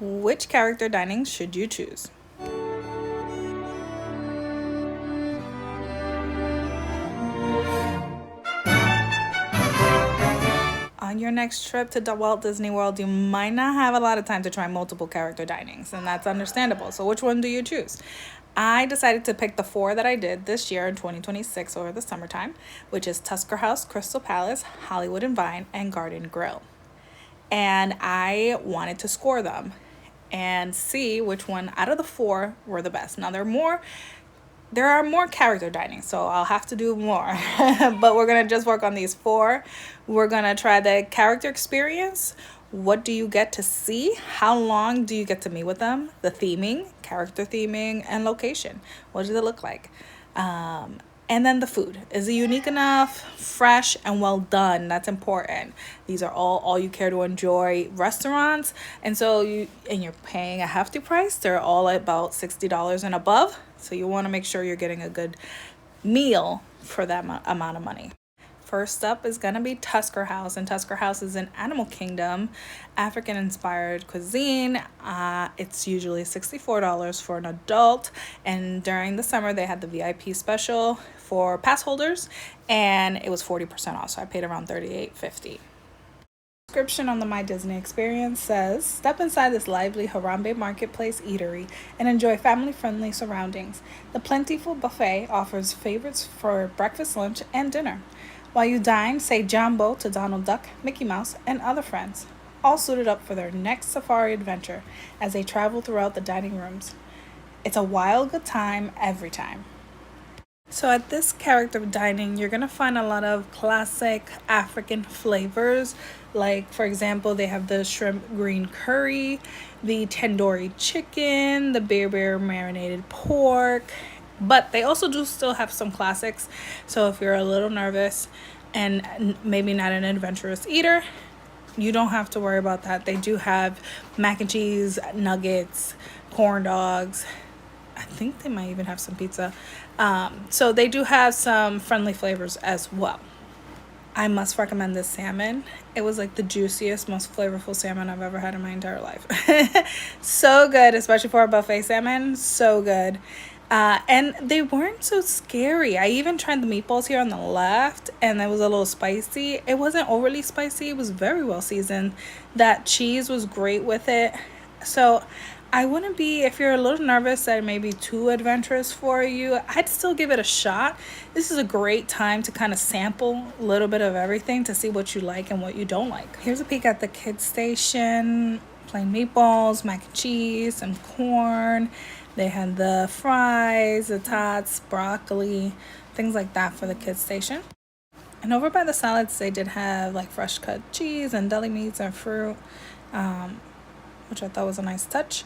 Which character dining should you choose? On your next trip to the Walt Disney World, you might not have a lot of time to try multiple character dinings, and that's understandable. So which one do you choose? I decided to pick the 4 that I did this year in 2026 over the summertime, which is Tusker House, Crystal Palace, Hollywood&Vine, and Garden Grill. And I wanted to score them and see which one out of the 4 were the best. Now there are more character dining, so I'll have to do more. But we're gonna just work on these 4. We're gonna try the character experience. What do you get to see? How long do you get to meet with them? The theming, character theming, and location. What does it look like? And then the food. Is it unique enough, fresh, and well done? That's important. These are all you care to enjoy restaurants. And so you're paying a hefty price. They're all about $60 and above. So you want to make sure you're getting a good meal for that amount of money. First up is going to be Tusker House, and Tusker House is an Animal Kingdom African-inspired cuisine. It's usually $64 for an adult, and during the summer they had the VIP special for pass holders, and it was 40% off, so I paid around $38.50. Description on the My Disney Experience says, step inside this lively Harambe Marketplace eatery and enjoy family-friendly surroundings. The plentiful buffet offers favorites for breakfast, lunch, and dinner. While you dine, say Jumbo to Donald Duck, Mickey Mouse, and other friends, all suited up for their next safari adventure as they travel throughout the dining rooms. It's a wild good time every time. So at this character dining, you're going to find a lot of classic African flavors. Like, for example, they have the shrimp green curry, the tandoori chicken, the bear marinated pork. But they also do still have some classics. So if you're a little nervous and maybe not an adventurous eater, you don't have to worry about that. They do have mac and cheese, nuggets, corn dogs. I think they might even have some pizza. So they do have some friendly flavors as well. I must recommend this salmon. It was like the juiciest, most flavorful salmon I've ever had in my entire life. So good, especially for a buffet salmon. So good. And they weren't so scary. I even tried the meatballs here on the left, and it was a little spicy. It wasn't overly spicy. It was very well seasoned. That cheese was great with it. So I wouldn't be, if you're a little nervous that it may be too adventurous for you, I'd still give it a shot. This is a great time to kind of sample a little bit of everything to see what you like and what you don't like. Here's a peek at the kids station. Plain meatballs, mac and cheese, some corn. They had the fries, the tots, broccoli, things like that for the kids station. And over by the salads, they did have like fresh cut cheese and deli meats and fruit, which I thought was a nice touch.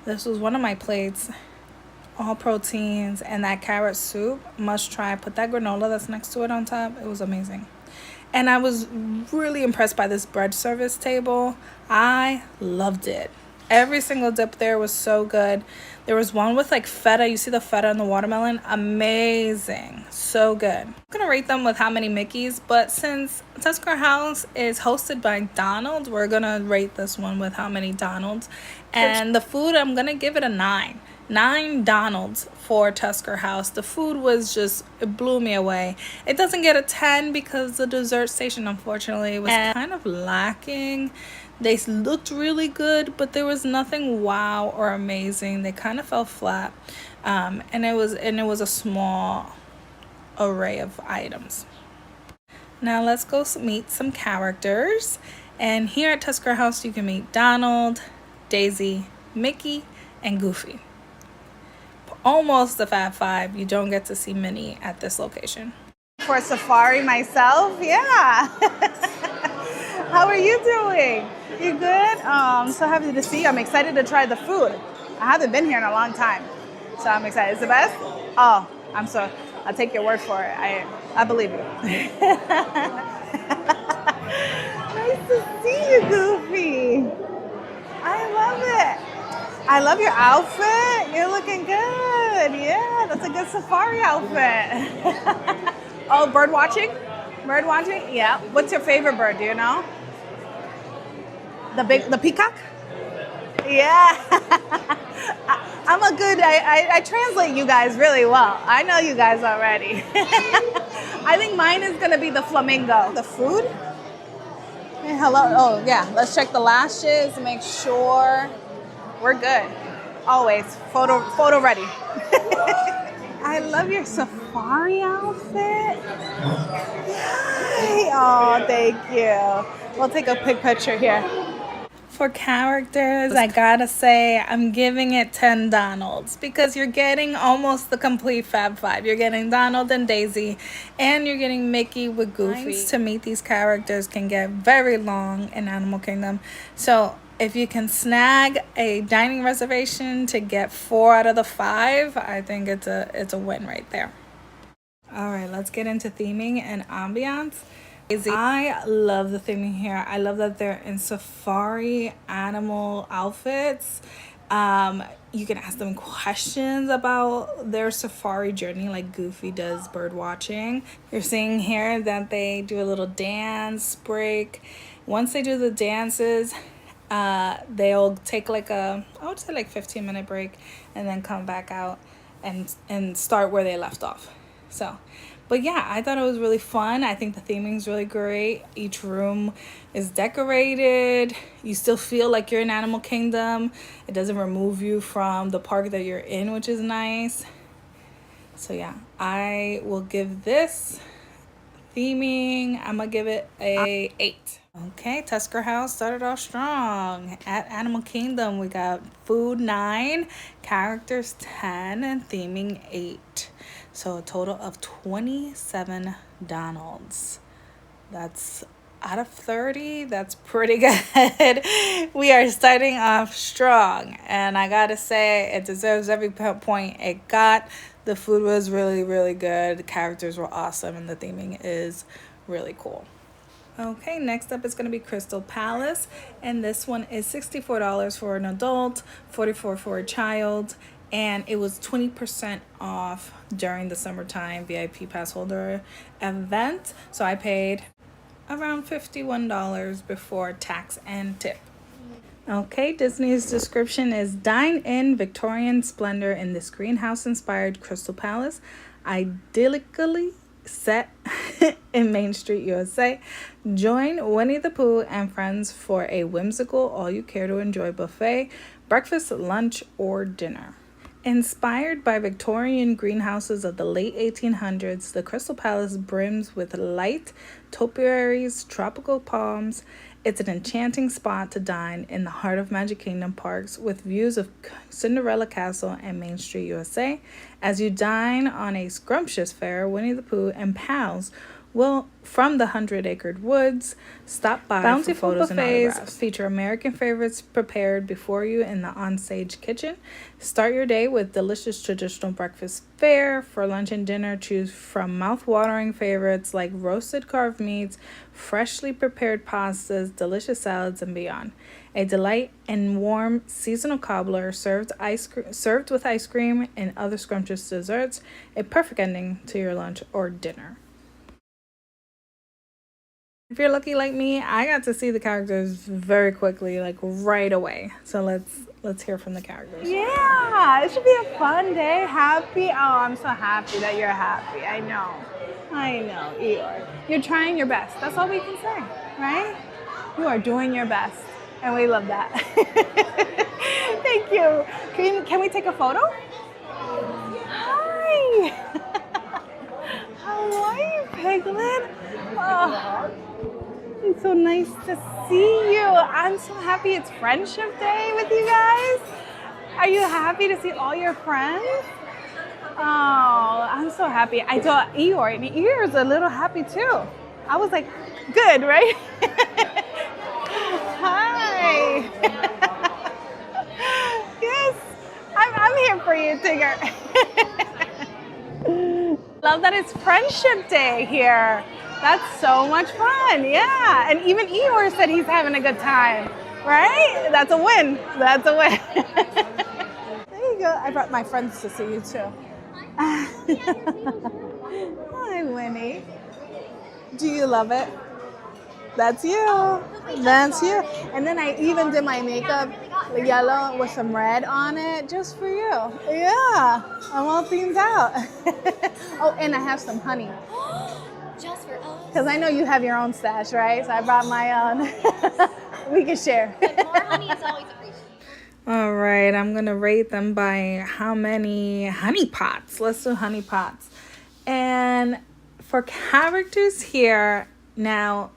This was one of my plates, all proteins, and that carrot soup, must try. Put that granola that's next to it on top. It was amazing. And I was really impressed by this bread service table. I loved it. Every single dip there was so good. There was one with like feta. You see the feta and the watermelon? Amazing. So good. I'm going to rate them with how many Mickeys, but since Tusker House is hosted by Donald, we're going to rate this one with how many Donalds. And the food, I'm going to give it a 9. 9 Donalds for Tusker House. The food was just, it blew me away. It doesn't get a 10 because the dessert station, unfortunately, was kind of lacking. They looked really good, but there was nothing wow or amazing. They kind of fell flat, and it was a small array of items. Now let's go meet some characters. And here at Tusker House, you can meet Donald, Daisy, Mickey, and Goofy. Almost the Fab Five. You don't get to see Minnie at this location. For safari myself, yeah. How are you doing? You good? So happy to see you. I'm excited to try the food. I haven't been here in a long time, so I'm excited. It's the best? Oh, I'll take your word for it. I believe you. Nice to see you, Goofy. I love it. I love your outfit. You're looking good. Yeah, that's a good safari outfit. Oh, bird watching? Bird watching? Yeah. What's your favorite bird? Do you know? The peacock? Yeah. I translate you guys really well. I know you guys already. I think mine is going to be the flamingo. The food? Hey, hello. Oh, yeah. Let's check the lashes, make sure we're good. Always. Photo ready. I love your safari outfit. Yay. Oh, thank you. We'll take a quick picture here. For characters, I gotta say, I'm giving it 10 Donalds because you're getting almost the complete Fab Five. You're getting Donald and Daisy, and you're getting Mickey with Goofy. Lines to meet these characters can get very long in Animal Kingdom. So if you can snag a dining reservation to get 4 out of the 5, I think it's a win right there. All right, let's get into theming and ambiance. I love the theming here. I love that they're in safari animal outfits. You can ask them questions about their safari journey like Goofy does bird watching. You're seeing here that they do a little dance break. Once they do the dances, they'll take like I would say like 15-minute break and then come back out and start where they left off. So, but yeah, I thought it was really fun. I think the theming is really great. Each room is decorated. You still feel like you're in Animal Kingdom. It doesn't remove you from the park that you're in, which is nice. So yeah, I will give this theming, I'm gonna give it a 8. Okay, Tusker House started off strong. At Animal Kingdom, we got food 9, characters 10, and theming 8. So a total of 27 Donalds. That's out of 30. That's pretty good. We are starting off strong. And I gotta say, it deserves every point it got. The food was really, really good. The characters were awesome. And the theming is really cool. Okay, next up is going to be Crystal Palace, and this one is $64 for an adult, $44 for a child, and it was 20% off during the summertime VIP pass holder event. So I paid around $51 before tax and tip. Okay, Disney's description is dine in Victorian splendor in this greenhouse-inspired Crystal Palace, idyllically set in Main Street, USA. Join Winnie the Pooh and friends for a whimsical all-you-care-to-enjoy buffet, breakfast, lunch, or dinner. Inspired by Victorian greenhouses of the late 1800s, the Crystal Palace brims with light topiaries, tropical palms. It's an enchanting spot to dine in the heart of Magic Kingdom parks with views of Cinderella Castle and Main Street, USA. As you dine on a scrumptious fare, Winnie the Pooh and pals will, from the 100-acre woods, stop by bountiful for photos buffets, and autographs. Feature American favorites prepared before you in the on-stage kitchen. Start your day with delicious traditional breakfast fare. For lunch and dinner, choose from mouth-watering favorites like roasted carved meats, freshly prepared pastas, delicious salads, and beyond. A delight in warm seasonal cobbler served with ice cream and other scrumptious desserts. A perfect ending to your lunch or dinner. If you're lucky like me, I got to see the characters very quickly, like right away. So let's hear from the characters. Yeah, it should be a fun day. Happy. Oh, I'm so happy that you're happy. I know, Eeyore. You're trying your best. That's all we can say, right? You are doing your best, and we love that. Thank you. Can we take a photo? Hi. How are you, Piglet? Oh. It's so nice to see you. I'm so happy it's Friendship Day with you guys. Are you happy to see all your friends? Oh, I'm so happy. I thought Eeyore, and Eeyore's a little happy too. I was like, good, right? Hi. Yes, I'm here for you, Tigger. Love that it's Friendship Day here. That's so much fun, yeah. And even Eeyore said he's having a good time, right? That's a win. That's a win. There you go. I brought my friends to see you too. Hi, Winnie. Do you love it? That's you. That's you. And then I even did my makeup yellow with some red on it, just for you. Yeah, I'm all themed out. Oh, and I have some honey. Just for us. Because I know you have your own stash, right? So I brought my own. We can share. But more honey is always appreciated. All right, I'm going to rate them by how many honey pots. Let's do honey pots. And for characters here, now,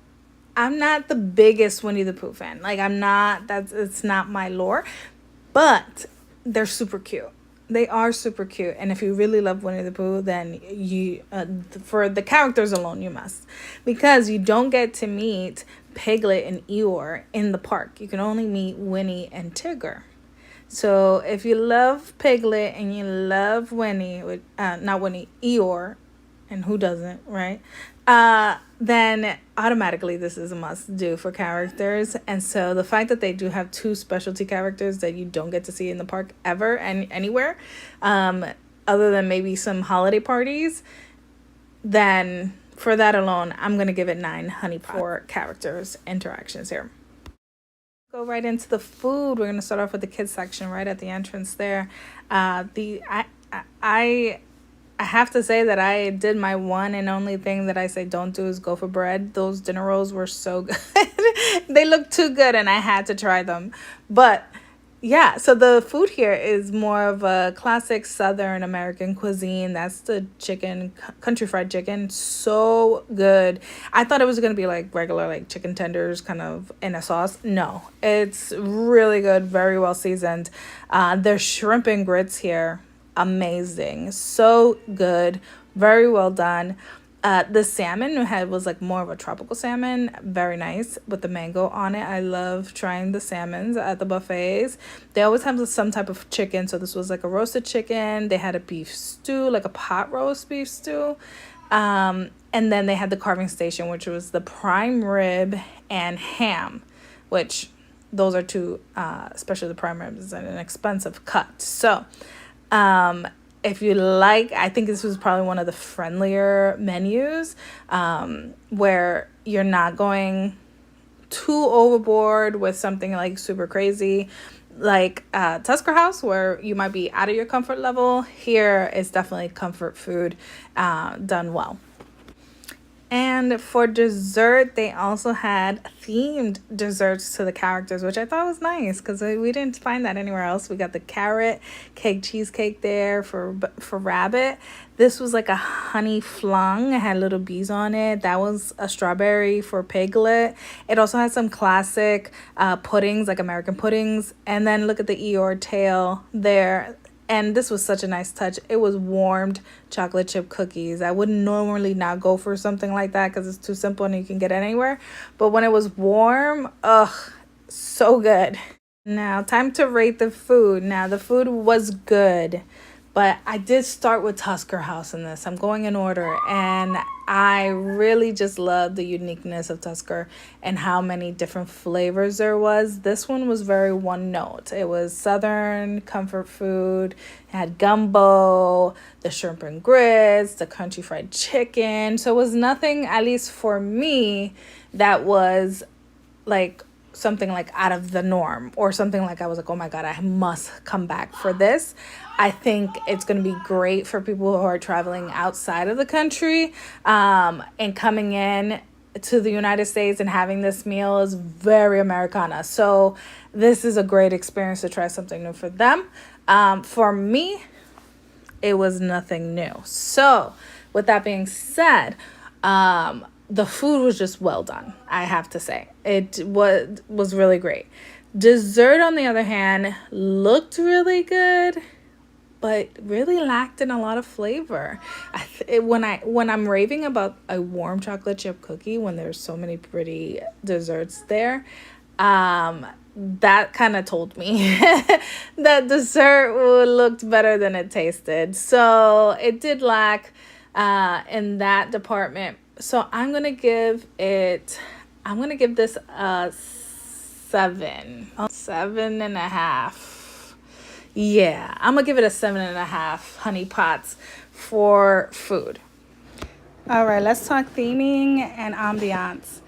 I'm not the biggest Winnie the Pooh fan. Like, it's not my lore. But they're super cute. They are super cute. And if you really love Winnie the Pooh, then for the characters alone, you must. Because you don't get to meet Piglet and Eeyore in the park. You can only meet Winnie and Tigger. So if you love Piglet and you love Winnie, not Winnie, Eeyore, and who doesn't, right? Then automatically this is a must do for characters. And so the fact that they do have two specialty characters that you don't get to see in the park ever and anywhere, other than maybe some holiday parties, then for that alone, I'm going to give it 9 honey pot for characters interactions here. Go right into the food. We're going to start off with the kids section right at the entrance there. I have to say that I did my one and only thing that I say don't do is go for bread. Those dinner rolls were so good. They looked too good and I had to try them. But yeah, so the food here is more of a classic Southern American cuisine. That's the chicken, country fried chicken. So good. I thought it was going to be like regular, like chicken tenders kind of in a sauce. No, it's really good. Very well seasoned. There's shrimp and grits here. Amazing. So good. Very well done. The salmon was like more of a tropical salmon. Very nice with the mango on it. I love trying the salmons at the buffets. They always have some type of chicken. So this was like a roasted chicken. They had a beef stew, like a pot roast beef stew. And then they had the carving station, which was the prime rib and ham, which those are two, especially the prime rib is an expensive cut. So if you like, I think this was probably one of the friendlier menus, where you're not going too overboard with something like super crazy, like Tusker House, where you might be out of your comfort level. Here is definitely comfort food, done well. And for dessert, they also had themed desserts to the characters, which I thought was nice because we didn't find that anywhere else. We got the carrot cake cheesecake there for Rabbit. This was like a honey flung. It had little bees on it. That was a strawberry for Piglet. It also had some classic puddings, like American puddings. And then look at the Eeyore tail there. And this was such a nice touch. It was warmed chocolate chip cookies. I wouldn't normally not go for something like that because it's too simple and you can get it anywhere. But when it was warm, so good. Now, time to rate the food. Now, the food was good, but I did start with Tusker House in this. I'm going in order, and I really just love the uniqueness of Tusker and how many different flavors there was. This one was very one note. It was Southern comfort food. It had gumbo, the shrimp and grits, the country fried chicken. So it was nothing, at least for me, that was like something like out of the norm or something like I was like, oh my God, I must come back for this. I think it's going to be great for people who are traveling outside of the country, and coming in to the United States and having this meal is very Americana. So this is a great experience to try something new for them. For me, it was nothing new. So with that being said, the food was just well done, I have to say. It was really great. Dessert, on the other hand, looked really good, but really lacked in a lot of flavor. When I'm raving about a warm chocolate chip cookie, when there's so many pretty desserts there, that kind of told me that dessert looked better than it tasted. So it did lack in that department. So I'm going to give this a 7. 7.5. Yeah, I'm going to give it a 7.5 honey pots for food. All right, let's talk theming and ambiance.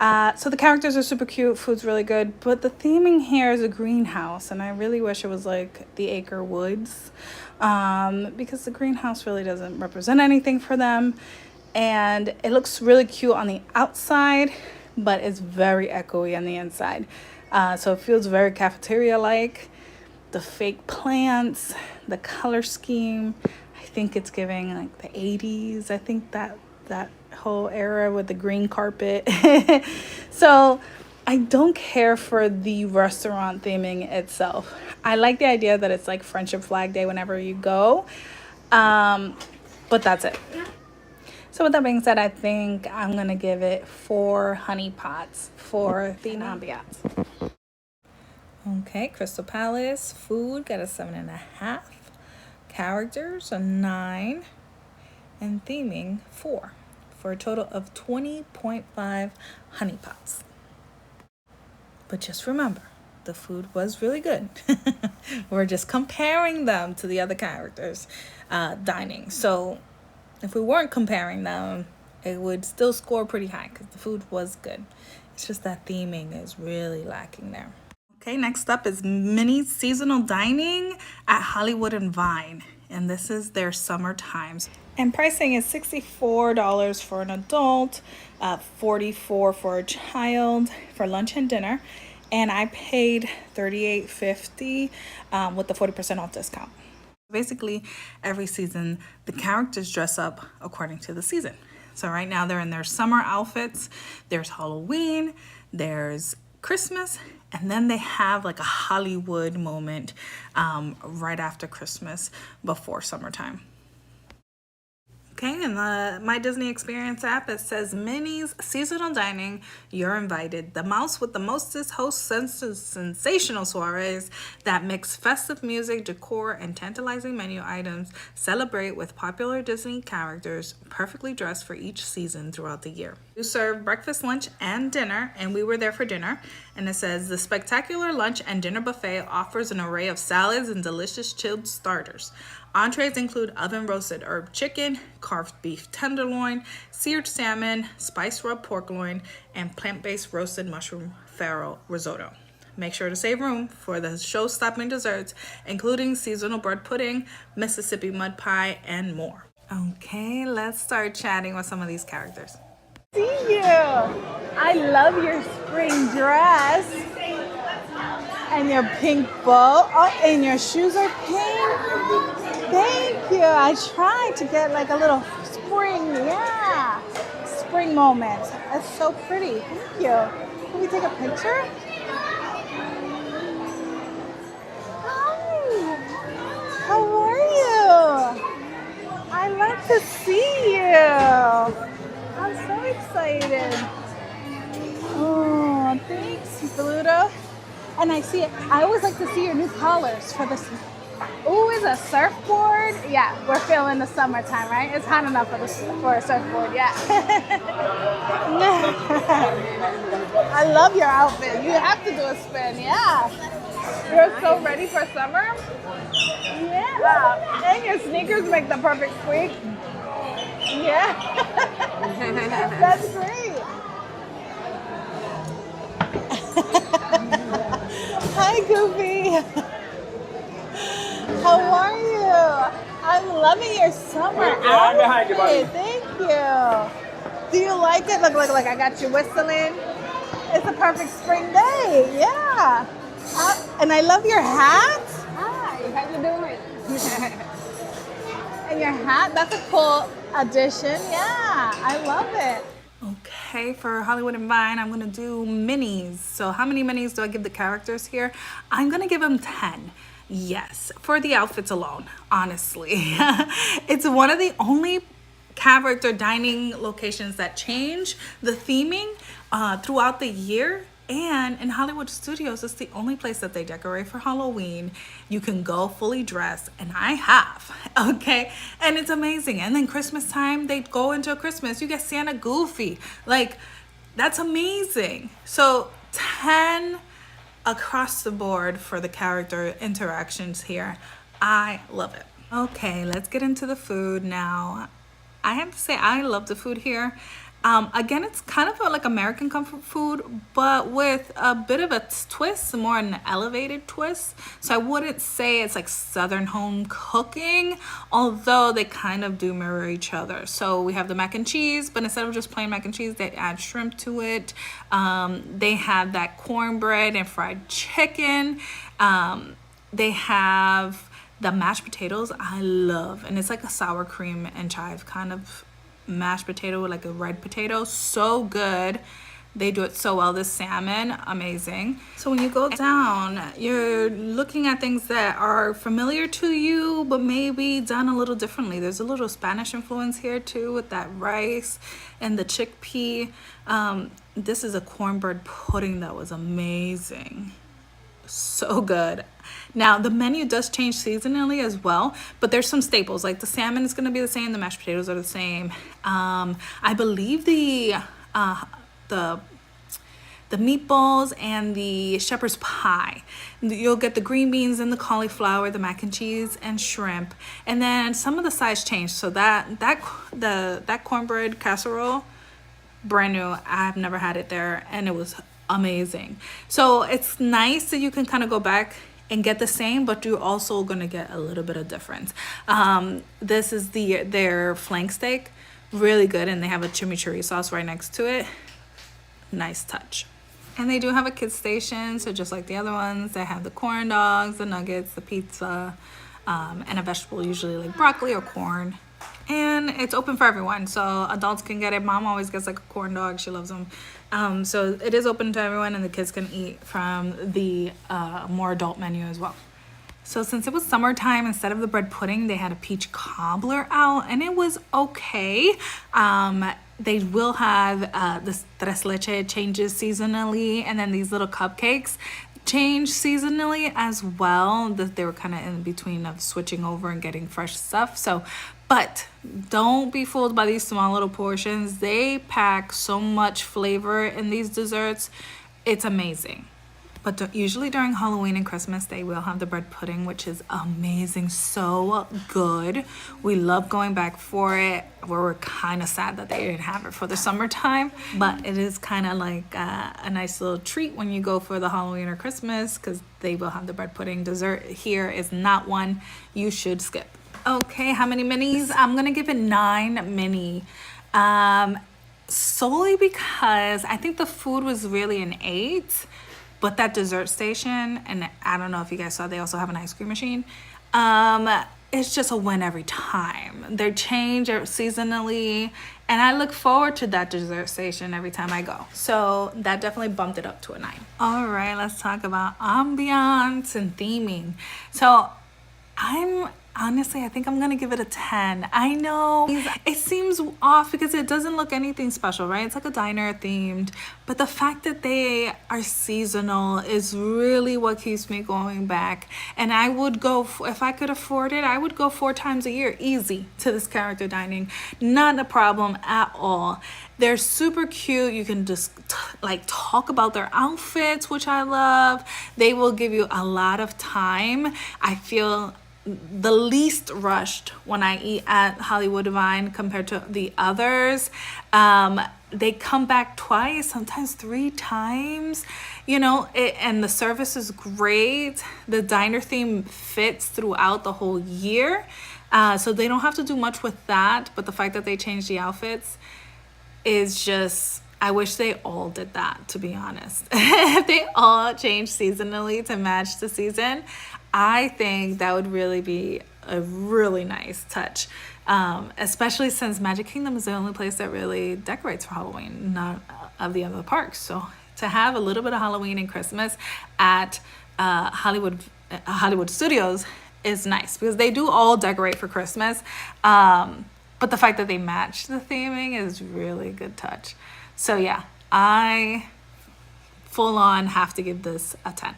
So the characters are super cute, food's really good, but the theming here is a greenhouse, and I really wish it was like the Acre Woods, because the greenhouse really doesn't represent anything for them, and it looks really cute on the outside, but it's very echoey on the inside. So it feels very cafeteria-like. The fake plants, the color scheme, I think it's giving like the 80s. I think that whole era with the green carpet. So I don't care for the restaurant theming itself. I like the idea that it's like Friendship Flag Day whenever you go, but that's it. So with that being said, I think I'm gonna give it 4 honey pots for the ambiance. Okay, Crystal Palace food got a 7.5, characters a 9, and theming 4, for a total of 20.5 honey pots. But just remember, the food was really good. We're just comparing them to the other characters dining. So if we weren't comparing them, it would still score pretty high because the food was good. It's just that theming is really lacking there. Okay, next up is mini seasonal dining at Hollywood&Vine, and this is their summer times. And pricing is $64 for an adult, $44 for a child for lunch and dinner, and I paid $38.50 with the 40% off discount. Basically, every season the characters dress up according to the season. So right now they're in their summer outfits. There's Halloween, there's Christmas, and then they have like a Hollywood moment right after Christmas before summertime. Okay, in the My Disney Experience app, it says Minnie's Seasonal Dining, you're invited. The mouse with the mostest hosts sensational soirees that mix festive music, decor, and tantalizing menu items. Celebrate with popular Disney characters, perfectly dressed for each season throughout the year. You serve breakfast, lunch, and dinner, and we were there for dinner. And it says the spectacular lunch and dinner buffet offers an array of salads and delicious chilled starters. Entrees include oven-roasted herb chicken, carved beef tenderloin, seared salmon, spice rub pork loin, and plant-based roasted mushroom farro risotto. Make sure to save room for the show-stopping desserts, including seasonal bread pudding, Mississippi mud pie, and more. Okay, let's start chatting with some of these characters. See you. I love your spring dress and your pink bow. Oh, and your shoes are pink. Thank you. I tried to get like a little spring, spring moment. That's so pretty. Thank you. Can we take a picture? Hi. How are you? I love to see you. I'm so excited. Oh, thanks, Bluto. And I always like to see your new colors for this. Ooh, is a surfboard? Yeah, we're feeling the summertime, right? It's hot enough for a surfboard, yeah. I love your outfit. You have to do a spin, yeah. You're so ready for summer? Yeah. And your sneakers make the perfect squeak. Yeah. That's great. Hi, Goofy. How are you? I'm loving your summer outfit. Thank you. Do you like it? Look, I got you whistling. It's a perfect spring day. Yeah. And I love your hat. Hi, how you doing? And your hat, that's a cool addition. Yeah, I love it. Okay, for Hollywood&Vine, I'm gonna do minis. So how many minis do I give the characters here? I'm gonna give them 10. Yes, for the outfits alone, honestly. It's one of the only character dining locations that change the theming throughout the year. And in Hollywood Studios, it's the only place that they decorate for Halloween. You can go fully dressed, and I have, okay? And it's amazing. And then Christmas time, they go into Christmas. You get Santa Goofy. Like, that's amazing. So 10 across the board for the character interactions here. I love it. Okay, let's get into the food now. I have to say I love the food here. Again, it's kind of like American comfort food, but with a bit of a twist, more an elevated twist. So I wouldn't say it's like Southern home cooking, although they kind of do mirror each other. So we have the mac and cheese, but instead of just plain mac and cheese, they add shrimp to it. They have that cornbread and fried chicken. They have the mashed potatoes I love, and it's like a sour cream and chive kind of mashed potato with like a red potato. So good. They do it so well. This salmon, amazing. So when you go down, you're looking at things that are familiar to you, but maybe done a little differently. There's a little Spanish influence here too with that rice and the chickpea. This is a cornbread pudding that was amazing. So good. Now the menu does change seasonally as well, but there's some staples like the salmon is going to be the same, the mashed potatoes are the same. I believe the meatballs and the shepherd's pie. You'll get the green beans and the cauliflower, the mac and cheese and shrimp, and then some of the sides change. So that cornbread casserole, brand new. I've never had it there, and it was amazing. So it's nice that you can kind of go back and get the same, but you're also gonna get a little bit of difference. This is their flank steak, really good, and they have a chimichurri sauce right next to it. Nice touch. And they do have a kids station, so just like the other ones, they have the corn dogs, the nuggets, the pizza, and a vegetable, usually like broccoli or corn. And it's open for everyone, so adults can get it. Mom always gets like a corn dog, she loves them. So it is open to everyone, and the kids can eat from the more adult menu as well. So since it was summertime, instead of the bread pudding, they had a peach cobbler out, and it was okay. They will have the tres leche changes seasonally, and then these little cupcakes change seasonally as well. That they were kind of in between of switching over and getting fresh stuff. So, but don't be fooled by these small little portions. They pack so much flavor in these desserts. It's amazing. But usually during Halloween and Christmas, they will have the bread pudding, which is amazing. So good. We love going back for it. We're kind of sad that they didn't have it for the summertime. But it is kind of like a nice little treat when you go for the Halloween or Christmas, because they will have the bread pudding. Dessert here is not one you should skip. Okay, how many minis? I'm going to give it 9 mini. Solely because I think the food was really an 8. But that dessert station, and I don't know if you guys saw, they also have an ice cream machine. It's just a win every time. They change seasonally, and I look forward to that dessert station every time I go. So that definitely bumped it up to a 9. All right, let's talk about ambiance and theming. So honestly, I think I'm gonna give it a 10. I know it seems off because it doesn't look anything special, right? It's like a diner themed, but the fact that they are seasonal is really what keeps me going back. And I would go, if I could afford it, I would go 4 times a year, easy, to this character dining. Not a problem at all. They're super cute. You can just like talk about their outfits, which I love. They will give you a lot of time. I feel the least rushed when I eat at Hollywood&Vine compared to the others. They come back twice, sometimes 3 times, and the service is great. The diner theme fits throughout the whole year. So they don't have to do much with that, but the fact that they change the outfits is just, I wish they all did that, to be honest. If they all changed seasonally to match the season, I think that would really be a really nice touch, especially since Magic Kingdom is the only place that really decorates for Halloween, none of the other parks. So to have a little bit of Halloween and Christmas at Hollywood Studios is nice, because they do all decorate for Christmas. But the fact that they match the theming is really a good touch. So yeah, I full on have to give this a 10.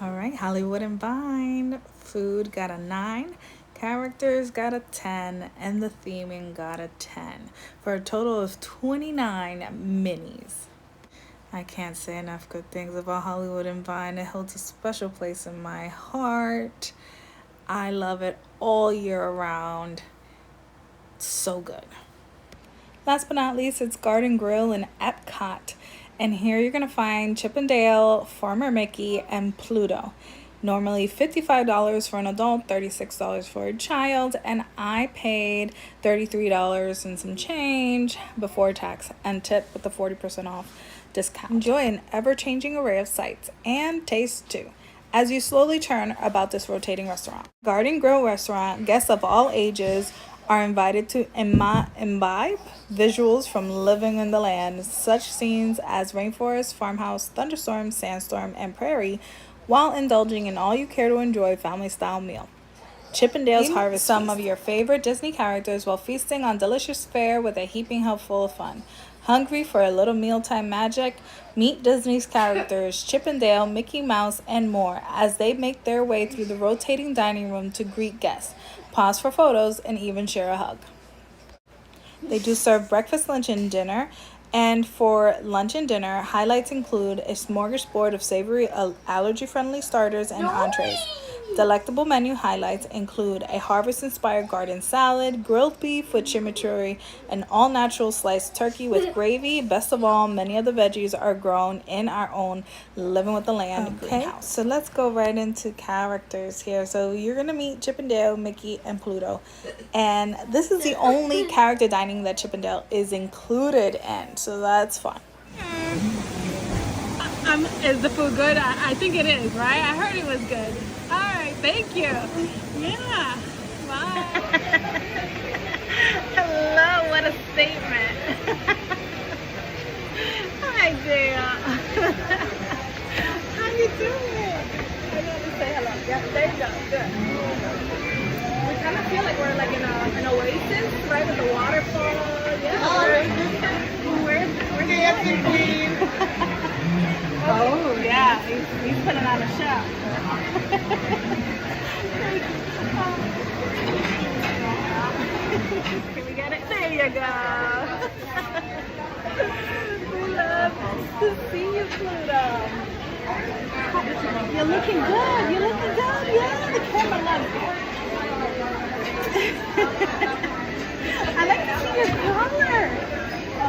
All right, Hollywood&Vine. Food got a 9. Characters got a 10. And the theming got a 10. For a total of 29 minis. I can't say enough good things about Hollywood&Vine. It holds a special place in my heart. I love it all year round. So good. Last but not least, it's Garden Grill in Epcot. And here you're going to find Chip and Dale, Farmer Mickey, and Pluto. Normally $55 for an adult, $36 for a child, and I paid $33 and some change before tax and tip with the 40% off discount. Enjoy an ever-changing array of sights and tastes too as you slowly turn about this rotating restaurant. Garden Grill Restaurant, guests of all ages are invited to imbibe visuals from living in the land, such scenes as rainforest, farmhouse, thunderstorm, sandstorm, and prairie, while indulging in all you care to enjoy family-style meal. Chip and Dale's harvest some of your favorite Disney characters while feasting on delicious fare with a heaping cup full of fun. Hungry for a little mealtime magic? Meet Disney's characters, Chip and Dale, Mickey Mouse, and more as they make their way through the rotating dining room to greet guests, pause for photos, and even share a hug. They do serve breakfast, lunch, and dinner. And for lunch and dinner, highlights include a smorgasbord of savory, allergy-friendly starters and entrees. Delectable menu highlights include a harvest-inspired garden salad, grilled beef with chimichurri, an all-natural sliced turkey with gravy. Best of all, many of the veggies are grown in our own Living with the Land greenhouse. So let's go right into characters here. So you're going to meet Chip and Dale, Mickey, and Pluto. And this is the only character dining that Chip and Dale is included in. So that's fun. Is the food good? I think it is, right? I heard it was good. All right, thank you. Yeah. Bye. Hello, what a statement. Hi, Dale. How you doing? I gotta say hello. Yeah, there you go. Good. We kind of feel like we're like in an oasis, right, with the waterfall. Yeah. We're dancing, queen. Oh, yeah, he's putting on a show. Can we get it? There you go. We love to see you, Pluto. You're looking good. You're looking good. Yeah, the camera loves you. I like to see your color.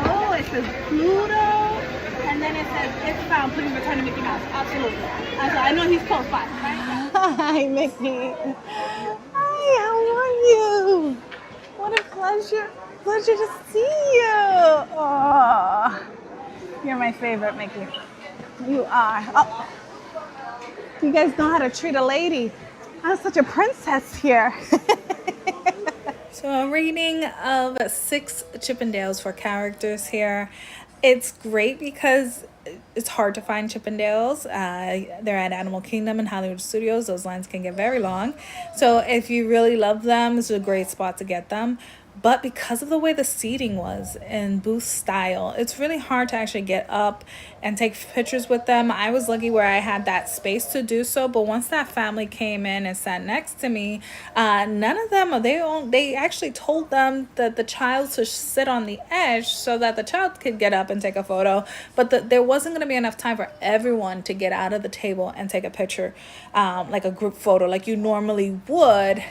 Oh, it says Pluto. And then it says, if found, please return to Mickey Mouse. Absolutely. So I know he's close by, right? Hi, Mickey. Hi, how are you? What a pleasure to see you. Oh, you're my favorite, Mickey. You are. Oh, you guys know how to treat a lady. I'm such a princess here. So a rating of 6 Chip and Dales for characters here. It's great because it's hard to find Chip and Dales. They're at Animal Kingdom and Hollywood Studios. Those lines can get very long. So if you really love them, this is a great spot to get them. But because of the way the seating was in booth style, it's really hard to actually get up and take pictures with them. I was lucky where I had that space to do so, but once that family came in and sat next to me, none of them, they actually told them that the child should sit on the edge so that the child could get up and take a photo, but there wasn't going to be enough time for everyone to get out of the table and take a picture, like a group photo like you normally would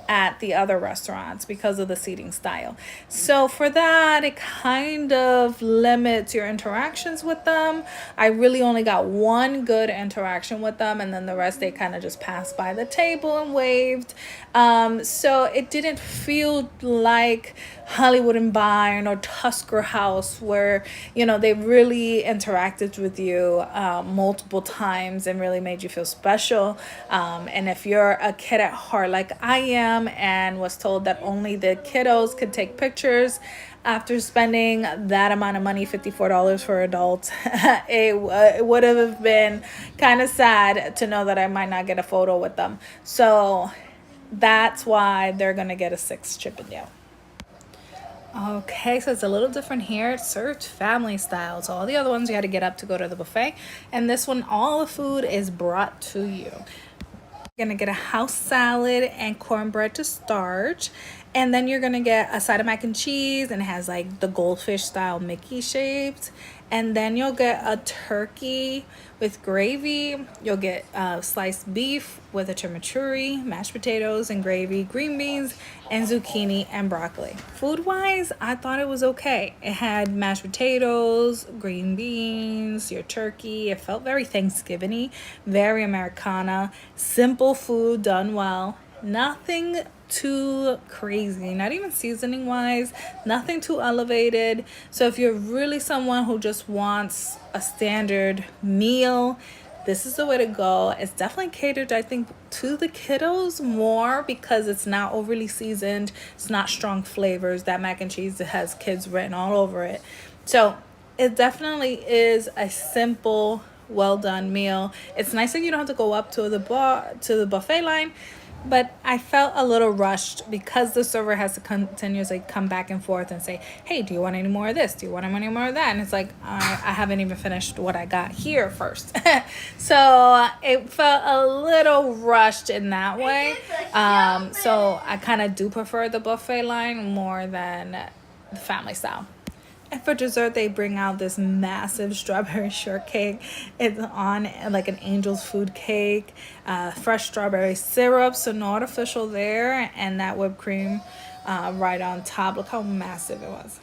at the other restaurants because of the seating style. So for that, it kind of limits your interactions with them. I really only got one good interaction with them, and then the rest they kind of just passed by the table and waved. So it didn't feel like Hollywood&Vine or Tusker House where, they really interacted with you multiple times and really made you feel special. And if you're a kid at heart like I am, and was told that only the kiddos could take pictures after spending that amount of money, $54 for adults, it would have been kind of sad to know that I might not get a photo with them. So that's why they're going to get a 6 Chip and Dale. Okay, so it's a little different here. It's served family style. So all the other ones you had to get up to go to the buffet. And this one, all the food is brought to you. You're gonna get a house salad and cornbread to start, and then you're gonna get a side of mac and cheese, and it has like the goldfish style Mickey shaped, And then you'll get a turkey with gravy. You'll get sliced beef with a chimichurri, mashed potatoes and gravy, green beans, and zucchini and broccoli. Food wise, I thought it was okay. It had mashed potatoes, green beans, your turkey. It felt very Thanksgiving-y, very Americana. Simple food done well. Nothing too crazy, not even seasoning wise, nothing too elevated. So if you're really someone who just wants a standard meal, this is the way to go. It's definitely catered, I think, to the kiddos more because it's not overly seasoned. It's not strong flavors. That mac and cheese has kids written all over it. So it definitely is a simple, well done meal. It's nice that you don't have to go up to the buffet line. But I felt a little rushed because the server has to continuously come back and forth and say, hey, do you want any more of this? Do you want any more of that? And it's like, I haven't even finished what I got here first. So it felt a little rushed in that way. So I kind of do prefer the buffet line more than the family style. And for dessert, they bring out this massive strawberry shortcake. It's on like an angel's food cake, fresh strawberry syrup, so no artificial there, and that whipped cream right on top. Look how massive it was.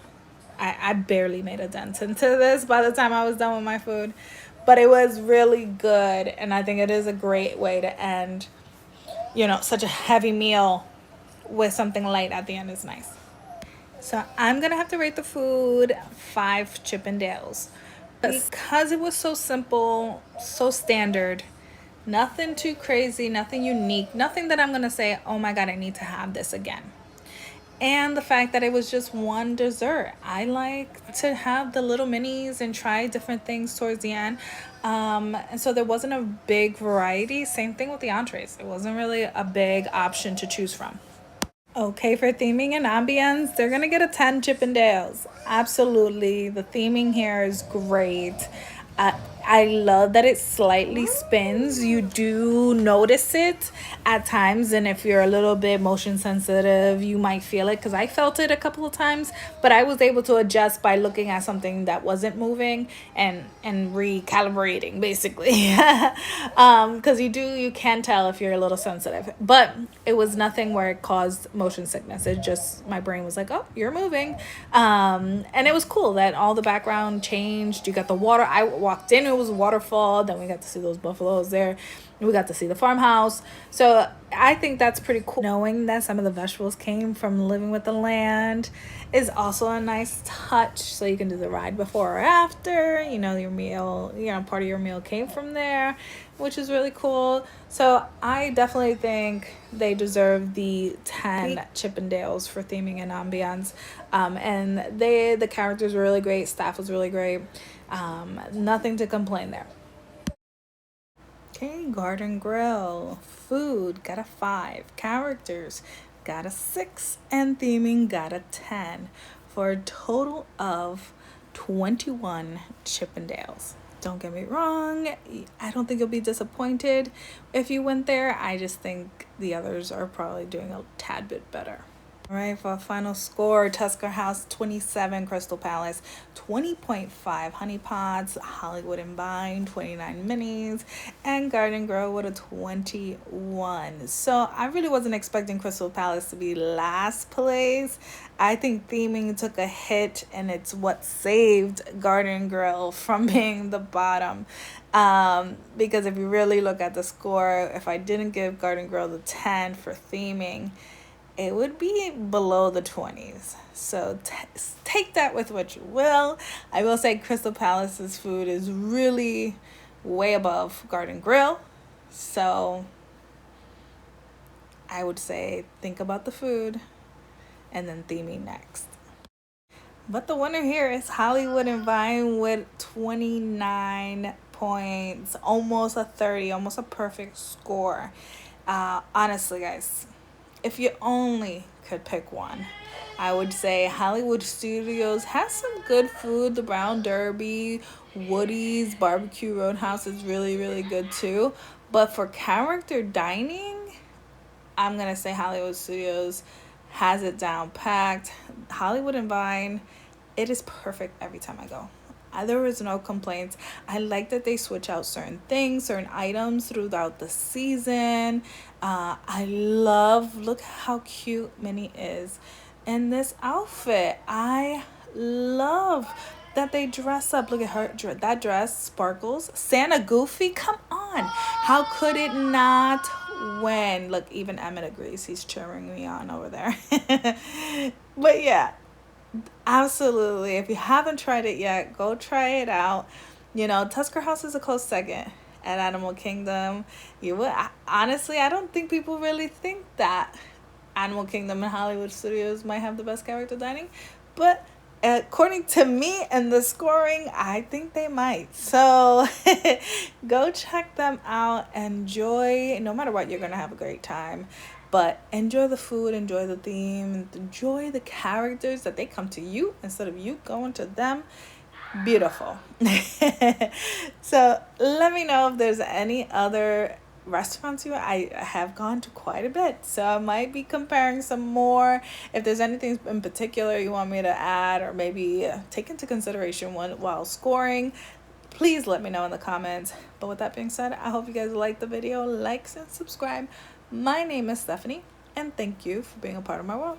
I barely made a dent into this by the time I was done with my food, but it was really good, and I think it is a great way to end, such a heavy meal with something light at the end is nice. So I'm going to have to rate the food 5 Chippendales. Because it was so simple, so standard, nothing too crazy, nothing unique, nothing that I'm going to say, oh my God, I need to have this again. And the fact that it was just one dessert. I like to have the little minis and try different things towards the end. And so there wasn't a big variety. Same thing with the entrees. It wasn't really a big option to choose from. Okay, for theming and ambience, they're gonna get a 10 Chippendales. Absolutely. The theming here is great. I love that it slightly spins. You do notice it at times, and if you're a little bit motion sensitive, you might feel it, because I felt it a couple of times, but I was able to adjust by looking at something that wasn't moving and recalibrating, basically. Because you can tell if you're a little sensitive, but it was nothing where it caused motion sickness. It just, my brain was like, oh, you're moving. And it was cool that all the background changed. You got the water. I walked in, it was a waterfall. Then we got to see those buffaloes there. We got to see the farmhouse. So I think that's pretty cool. Knowing that some of the vegetables came from Living with the Land is also a nice touch. So you can do the ride before or after. Your meal, part of your meal came from there, which is really cool. So I definitely think they deserve the 10 Chippendales for theming and ambiance. And the characters were really great. Staff was really great. Nothing to complain there. Okay, Garden Grill. Food, got a 5. Characters, got a 6. And theming, got a 10. For a total of 21 Chippendales. Don't get me wrong, I don't think you'll be disappointed if you went there. I just think the others are probably doing a tad bit better. All right, for a final score, Tusker House 27, Crystal Palace 20.5, Honey Pots, Hollywood&Vine 29 minis, and Garden Grill with a 21. So I really wasn't expecting Crystal Palace to be last place. I think theming took a hit, and it's what saved Garden Grill from being the bottom. Because if you really look at the score, if I didn't give Garden Grill the 10 for theming, it would be below the 20s. So take that with what you will. I will say Crystal Palace's food is really way above Garden Grill. So I would say think about the food and then theming next. But the winner here is Hollywood&Vine with 29 points, almost a 30, almost a perfect score. Honestly, guys, if you only could pick one, I would say Hollywood Studios has some good food. The Brown Derby, Woody's Barbecue Roadhouse is really, really good too. But for character dining, I'm going to say Hollywood Studios has it down packed. Hollywood&Vine, it is perfect every time I go. There was no complaints. I like that they switch out certain things, certain items throughout the season. I love, look how cute Minnie is in this outfit. I love that they dress up. Look at her, that dress sparkles. Santa Goofy, come on. How could it not win? Look, even Emmett agrees. He's cheering me on over there. But yeah, absolutely. If you haven't tried it yet, go try it out. You know, Tusker House is a close second at Animal Kingdom. You would honestly, I don't think people really think that Animal Kingdom and Hollywood Studios might have the best character dining, but according to me and the scoring, I think they might. So go check them out. Enjoy. No matter what, you're gonna have a great time. But enjoy the food, enjoy the theme, enjoy the characters that they come to you instead of you going to them. Beautiful. So let me know if there's any other restaurants I have gone to quite a bit, so I might be comparing some more. If there's anything in particular you want me to add or maybe take into consideration while scoring, please let me know in the comments. But with that being said, I hope you guys liked the video. Like and subscribe. My name is Stephanie, and thank you for being a part of my world.